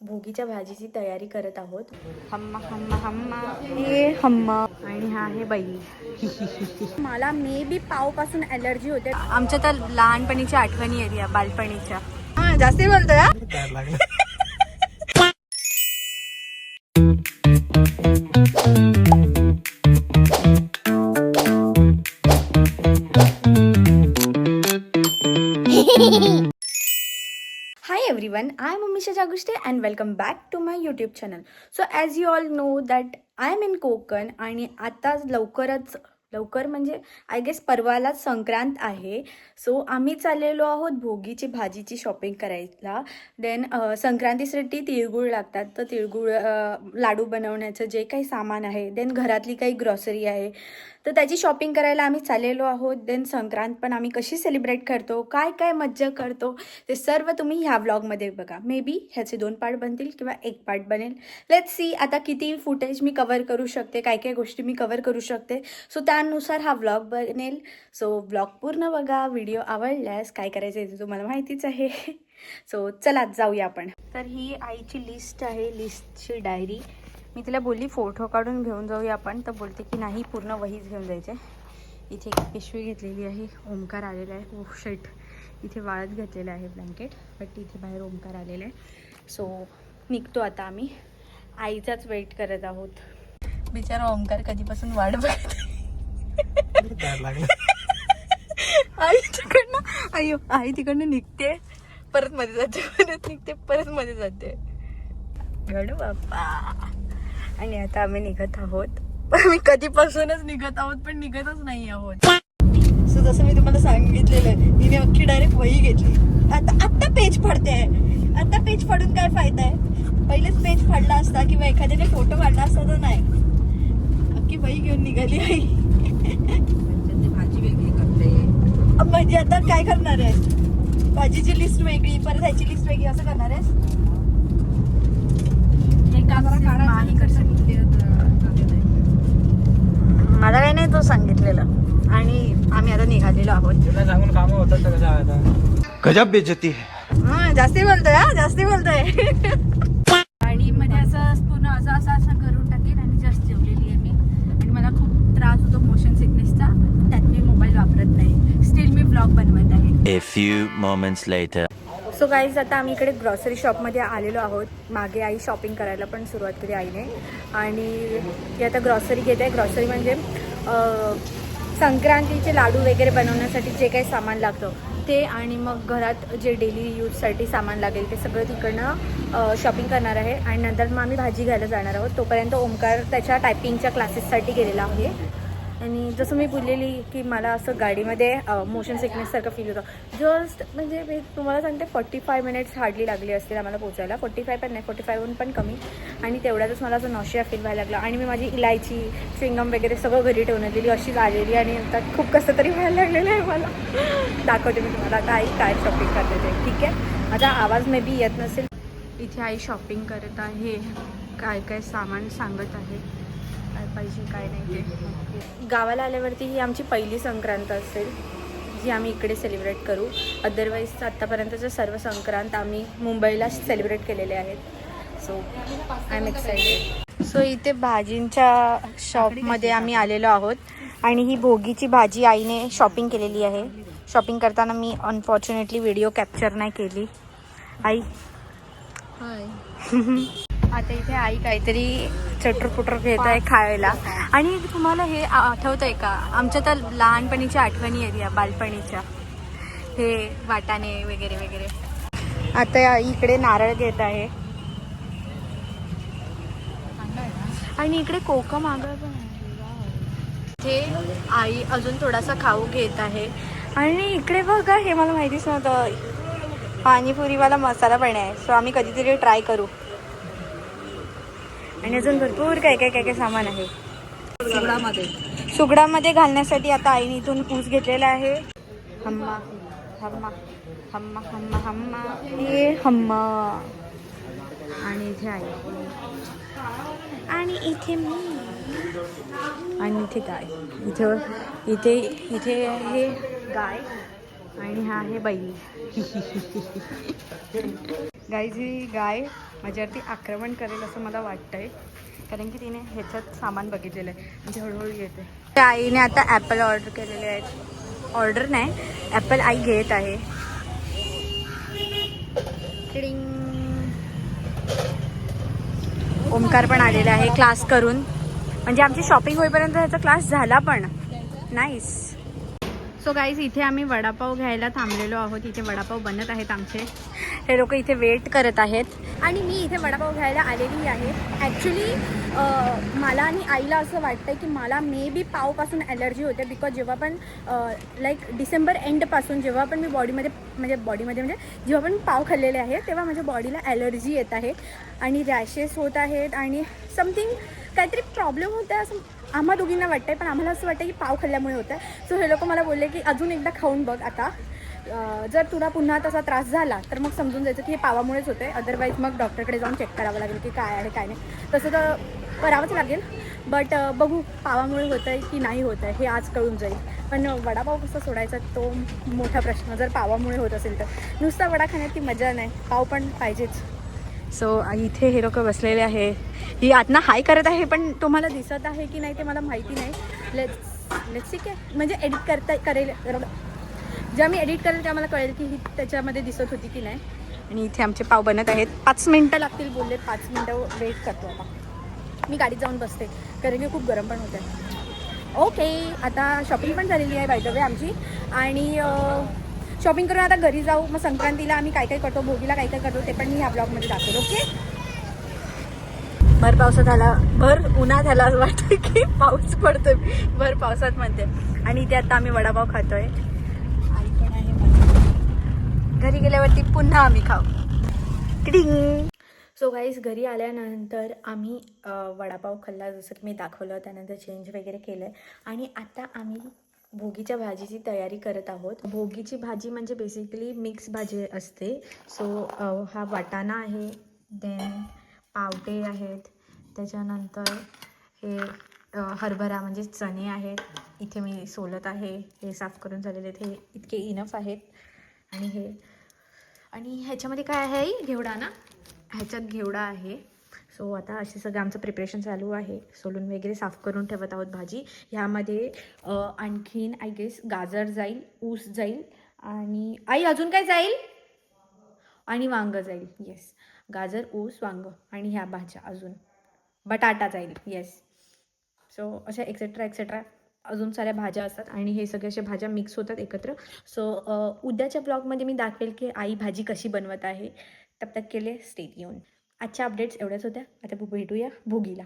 भोगीच्या भाजीची तयारी करत आहोत. हम्मा हम्मा हम्मा हे हम्मा आणि हा आहे बाई. मला मे बी पावपासून ॲलर्जी होते. आमच्या तर लहानपणीच्या आठवणी आहेत या बालपणीच्या. जास्ती बोलतोय Hi everyone, I am Amisha Jaguste and welcome back to my YouTube channel. So as you all know that I am in Konkan आणि आता लवकर म्हणजे आय गेस परवालाच संक्रांत आहे. सो आम्ही चाललेलो आहोत भोगीची भाजीची शॉपिंग करायला. देन संक्रांतीसाठी तिळगुळ लागतात, तर तिळगुळ लाडू बनवण्याचं जे काही सामान आहे, देन घरातली काही ग्रॉसरी आहे, तर त्याची शॉपिंग करायला आम्ही चाललेलो आहोत. देन संक्रांत पण आम्ही कशी सेलिब्रेट करतो, काय काय मज्जा करतो, ते सर्व तुम्ही ह्या व्लॉगमध्ये बघा. मे बी ह्याचे 2 पार्ट बनतील किंवा 1 पार्ट बनेल. लेट्स सी आता किती फुटेज मी कवर करू शकते, काय काय गोष्टी मी कवर करू शकते. सो त्यानुसार हा व्लॉग बनेल. सो व्लॉग पूर्ण बघा. व्हिडिओ आवडल्यास काय करायचं आहे ते तुम्हाला माहितीच आहे. सो चला जाऊया आपण. तर ही आईची लिस्ट आहे, लिस्टची डायरी. मी तिला बोलली फोटो काढून घेऊन जाऊया आपण, तर बोलते की नाही पूर्ण वहीच घेऊन जायचे. इथे एक पिशवी घेतलेली आहे, ओमकार आलेला आहे. ओह शिट, इथे वाळत घातलेलं आहे ब्लँकेट, बट इथे बाहेर ओमकार आलेला आहे. सो निघतो आता आम्ही. आईचाच वेट करत आहोत. बिचारा ओमकार कधीपासून वाट बघत आई तिकडनं निघते, परत मध्ये जाते, परत निघते, परत मध्ये जाते. गड बाप्पा. आणि आता आम्ही निघत आहोत. आम्ही कधीपासूनच निघत आहोत, पण निघतच नाही आहोत. सो जसं मी तुम्हाला सांगितलेलं, तिने अख्खी डायरेक्ट वही घेतली. आता पेज फाडते आहे. आता पेज फाडून काय फायदा आहे? पहिलेच पेज फाडला असता किंवा एखाद्याने फोटो काढला असता तर नाही. अख्खी वही घेऊन निघाली आई. भाजी वेगळी करते म्हणजे आता काय करणार आहे? भाजीची लिस्ट वेगळी, परत ह्याची लिस्ट वेगळी, असं करणार आहेस? मला काही नाही तो सांगितलेलं. आणि आम्ही आता निघालेलो आहोत. तुला सांगून काम होतात तर कसं आता गजब बेइज्जती आहे. जास्ती बोलतोय आणि मध्ये असं पूर्ण असं करून टाकेल आणि जस्ट जेवलेली आहे मी. आणि मला खूप त्रास होतो मोशन सिकनेसचा, त्यात मी मोबाईल वापरत नाही. स्टील मी ब्लॉग बनवत आहे. A few moments later. So guys आता आम्ही इकडे ग्रॉसरी शॉपमध्ये आलेलो आहोत. मागे आई शॉपिंग करायला पण सुरुवात केली आईने. आणि ती आता ग्रॉसरी घेते आहे. ग्रॉसरी म्हणजे संक्रांतीचे लाडू वगैरे बनवण्यासाठी जे काही सामान लागतं ते, आणि मग घरात जे डेली यूजसाठी सामान लागेल ते सगळं तिकडनं शॉपिंग करणार आहे. आणि नंतर मग आम्ही भाजी घ्यायला जाणार आहोत. तोपर्यंत ओमकार त्याच्या टायपिंगच्या क्लासेससाठी गेलेला आहे. आणि जसं मी बोललेली की मला असं गाडीमध्ये मोशन सिकनेससारखं फील होतं. जस्ट म्हणजे मी तुम्हाला सांगते 45 मिनिट्स हार्डली लागली असतील आम्हाला पोचायला. 45 पण नाही, 45हून पण कमी. आणि तेवढ्यातच मला असं नॉशिया फील व्हायला लागला. आणि मी माझी इलायची, च्युइंगम वगैरे सगळं घरी ठेवून दिली, अशीच आलेली. आणि आता खूप कसं तरी व्हायला लागलेलं आहे मला. दाखवते मी तुम्हाला काय शॉपिंग करते ते. ठीक आहे, माझा आवाज मे बी येत नसेल. इथे आई शॉपिंग करत आहे, काय सामान सांगत आहे, काय पाहिजे काय नाही ते. गावाला आल्यावरती ही आमची पहिली संक्रांत असेल जी आम्ही इकडे सेलिब्रेट करू. अदरवाईज आत्तापर्यंतचे सर्व संक्रांत आम्ही मुंबईला सेलिब्रेट केलेले आहेत. So I am excited. So इथे भाजींच्या शॉपमध्ये आम्ही आलेलो आहोत. आणि ही भोगीची भाजी आईने शॉपिंग केलेली आहे. शॉपिंग करताना मी अनफॉर्च्युनेटली व्हिडिओ कॅप्चर नाही केली. आई हाय. आता इथे आई काहीतरी चटरपुटर घेत आहे खायला. आणि तुम्हाला हे आठवत आहे का, आमच्या तर लहानपणीच्या आठवणी आहेत या बालपणीच्या, हे वाटाणे वगैरे वगैरे. आता इकडे नारळ घेत आहे. आणि इकडे कोकम आगळ पण आहे. इथे आई अजून थोडासा खाऊ घेत आहे. आणि इकडे बघा, हे मला माहितीच नव्हतं, पाणीपुरीवाला मसाला पण आहे. सो आम्ही कधीतरी ट्राय करू. आणि अजून भरपूर काय सामान आहे. सुगडामध्ये घालण्यासाठी आता आईने इथून ऊस घेतलेला आहे. हम्मा हम्मा हम्मा हम्मा हम्मा हे हम्मा. आणि इथे आई, आणि इथे मी, आणि इथे गाय. इथे हे गाय आणि हा आहे बैल. गाईज ही गाय माझ्यावरती आक्रमण करेल असं मला वाटतंय, कारण की तिने ह्याच्यात सामान बघितलेलं आहे, म्हणजे हळूहळू येते. त्या आईने आता ॲपल ऑर्डर केलेले आहेत. ऑर्डर नाही, ॲपल आई घेत आहे. टिडिंग. ओमकार पण आलेला आहे क्लास करून, म्हणजे आमची शॉपिंग होईपर्यंत ह्याचा क्लास झाला पण. नाईस. सो गाईज इथे आम्ही वडापाव घ्यायला थांबलेलो आहोत. इथे वडापाव बनत आहेत आमचे. हे लोक इथे वेट करत आहेत आणि मी इथे वडापाव घ्यायला आलेली आहे. ॲक्च्युली मला आणि आईला असं वाटतं की मला मे बी पावपासून ॲलर्जी होते, बिकॉज जेव्हा पण लाईक डिसेंबर एंडपासून जेव्हा पण मी बॉडीमध्ये म्हणजे जेव्हा पण पाव खाल्लेले आहे तेव्हा माझ्या बॉडीला ॲलर्जी येत आहे आणि रॅशेस होत आहेत आणि समथिंग काहीतरी प्रॉब्लेम होत आहे असं आम्हा दोघींना वाटतं आहे. पण आम्हाला असं वाटतं की पाव खाल्ल्यामुळे होतं आहे. सो हे लोक मला बोलले की अजून एकदा खाऊन बघ आता, जर तुला पुन्हा तसा त्रास झाला तर मग समजून जायचं की हे पावामुळेच होतं आहे, अदरवाईज मग डॉक्टरकडे जाऊन चेक करावं लागेल की काय आहे काय नाही. तसं तर करावंच लागेल, बट बघू पावामुळे होतं आहे की नाही होतं आहे हे आज कळून जाईल. पण वडापाव कसा सोडायचा तो मोठा प्रश्न. जर पावामुळे होत असेल तर नुसता वडा खाण्यात ती मजा नाही, पाव पण पाहिजेच. सो इथे हे लोक बसलेले आहे. ही आतना हाय करत आहे, पण तुम्हाला दिसत आहे की नाही ते मला माहिती नाही. लेट्स ठीक आहे, म्हणजे एडिट करेल जेव्हा मी एडिट करेल तेव्हा मला कळेल की ही त्याच्यामध्ये दिसत होती की नाही. आणि इथे आमचे पाव बनत आहेत. 5 मिनटं लागतील बोलले, 5 मिनटं वेट करतो आता. मी गाडीत जाऊन बसते कारण की खूप गरम पण होतं आहे. ओके, आता शॉपिंग पण झालेली आहे बाय द वे आमची, आणि शॉपिंग करून आता घरी जाऊ. मग संक्रांतीला आम्ही काय काय करतो, भोगीला काय काय करतो ते पण मी ह्या ब्लॉगमध्ये दाखवेल. ओके. भर पावसात आला, भर उन्हात आला असं वाटतं की पाऊस पडतोय, भर पावसात म्हणते. आणि इथे आता आम्ही वडापाव खातोय. आई पण आहे माझी. घरी गेल्यावरती पुन्हा आम्ही खाऊ. टिडिंग. सो गाईज घरी आल्यानंतर आम्ही वडापाव खाल्ला जसं की मी दाखवलं, त्यानंतर चेंज वगैरे केलं आणि आता आम्ही भोगीच्या भाजीची तयारी करत आहोत. भोगीची भाजी म्हणजे बेसिकली मिक्स भाजी असते. सो हा वाटाणा आहे, देन पावटे आहेत, त्याच्यानंतर हे हरभरा म्हणजे चणे आहेत. इथे मी सोलत आहे, हे साफ करून झालेले आहेत, हे इतके इनफ आहेत. आणि हे आणि ह्याच्यामध्ये काय आहे, घेवडा ना, ह्याच्यात घेवडा आहे. सो आता असे सगळं आमचं प्रिपरेशन चालू आहे. सोलून वगैरे साफ करून ठेवत आहोत भाजी. ह्यामध्ये आणखीन आय गेस गाजर जाईल, ऊस जाईल आणि आई अजून काय जाईल, आणि वांगं जाईल. येस, गाजर, ऊस, वांगं आणि ह्या भाज्या, अजून बटाटा जाईल. येस. सो अशा एक्सेट्रा एक्सेट्रा अजून साऱ्या भाज्या असतात आणि हे सगळे अशा भाज्या मिक्स होतात एकत्र. सो उद्याच्या ब्लॉगमध्ये मी दाखवेल की आई भाजी कशी बनवत आहे. तब तक केले स्टे ट्यून. आजच्या अपडेट्स एवढ्याच होत्या. आता भेटूया भोगीला.